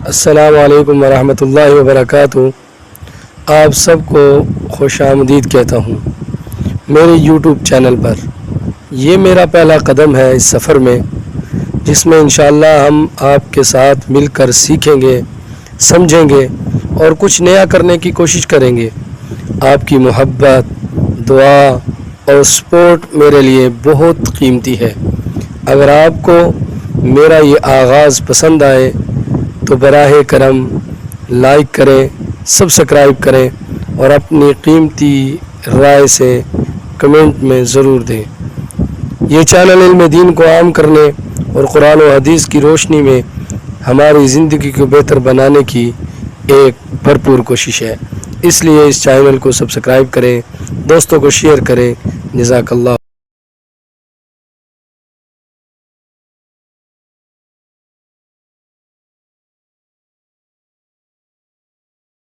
السلام علیکم ورحمۃ اللہ وبرکاتہ۔ آپ سب کو خوش آمدید کہتا ہوں میرے یوٹیوب چینل پر۔ یہ میرا پہلا قدم ہے اس سفر میں، جس میں انشاءاللہ ہم آپ کے ساتھ مل کر سیکھیں گے، سمجھیں گے اور کچھ نیا کرنے کی کوشش کریں گے۔ آپ کی محبت، دعا اور سپورٹ میرے لیے بہت قیمتی ہے۔ اگر آپ کو میرا یہ آغاز پسند آئے تو براہ کرم لائک کریں، سبسکرائب کریں اور اپنی قیمتی رائے سے کمنٹ میں ضرور دیں۔ یہ چینل علم دین کو عام کرنے اور قرآن و حدیث کی روشنی میں ہماری زندگی کو بہتر بنانے کی ایک بھرپور کوشش ہے، اس لیے اس چینل کو سبسکرائب کریں، دوستوں کو شیئر کریں۔ جزاک اللہ۔